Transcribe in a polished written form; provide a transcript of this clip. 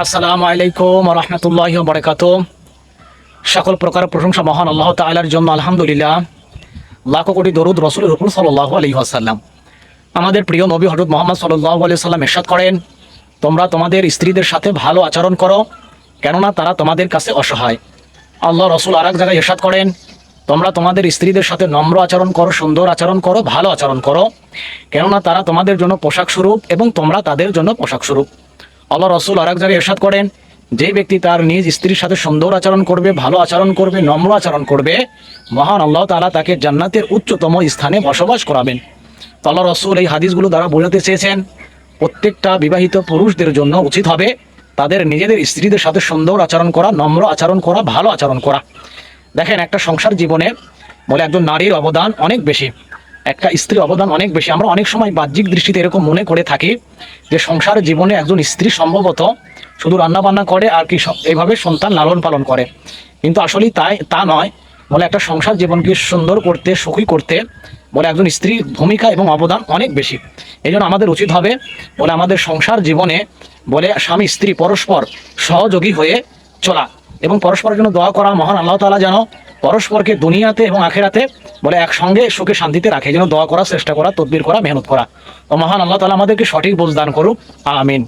আসসালামু আলাইকুম ওয়া রাহমাতুল্লাহি ওয়া বারাকাতুহু। সকল প্রকার প্রশংসা মহান আল্লাহ তাআলার জন্য। আলহামদুলিল্লাহ, লাখো কোটি দরুদ রাসূলের উপর সাল্লাল্লাহু আলাইহি ওয়াসাল্লাম। আমাদের প্রিয় নবী হযরত মুহাম্মদ সাল্লাল্লাহু আলাইহি ওয়াসাল্লাম ইরশাদ করেন, তোমরা তোমাদের স্ত্রীদের সাথে ভালো আচরণ করো, কেননা তারা তোমাদের কাছে অসহায়। আল্লাহ রাসূল আরেক জায়গায় ইরশাদ করেন, তোমরা তোমাদের স্ত্রীদের সাথে নম্র আচরণ করো, সুন্দর আচরণ করো, ভালো আচরণ করো, কেননা তারা তোমাদের জন্য পোশাক স্বরূপ এবং তোমরা তাদের জন্য পোশাক স্বরূপ। আল্লাহ রাসূল আরেক জায়গায় ইরশাদ করেন, যে ব্যক্তি তার নিজ স্ত্রীর সাথে সুন্দর আচরণ করবে, ভালো আচরণ করবে, নম্র আচরণ করবে, মহান আল্লাহ তাআলা তাকে জান্নাতের উচ্চতম স্থানে বসবাস করাবেন। তো আল্লাহ রাসূল এই হাদিসগুলো দ্বারা বোঝাতে চেয়েছেন, প্রত্যেকটা বিবাহিত পুরুষদের জন্য উচিত হবে তাদের নিজেদের স্ত্রীদের সাথে সুন্দর আচরণ করা, নম্র আচরণ করা, ভালো আচরণ করা। দেখেন, একটা সংসার জীবনে বলে একজন নারীর অবদান অনেক বেশি, একটা স্ত্রীর অবদান অনেক বেশি। আমরা অনেক সময় বাহ্যিক দৃষ্টিতে এরকম মনে করে থাকি যে সংসার জীবনে একজন স্ত্রী সম্ভবত শুধু রান্নাবান্না করে আর কি এইভাবে সন্তান লালন পালন করে, কিন্তু আসলে তা নয়। বলে একটা সংসার জীবনকে সুন্দর করতে, সুখী করতে বলে একজন স্ত্রীর ভূমিকা এবং অবদান অনেক বেশি। এই জন্য আমাদের উচিত হবে বলে আমাদের সংসার জীবনে বলে স্বামী স্ত্রী পরস্পর সহযোগী হয়ে চলা এবং পরস্পরের জন্য দোয়া করা। মহান আল্লাহ তাআলা যেন পরস্পরকে দুনিয়াতে এবং আখেরাতে বলে একসঙ্গে সুখে শান্তিতে রাখে, যেন দোয়া করা, চেষ্টা করা, তদবির করা, মেহনত করা। তো মহান আল্লাহ তাআলা আমাদেরকে সঠিক বুঝ দান করুক। আমিন।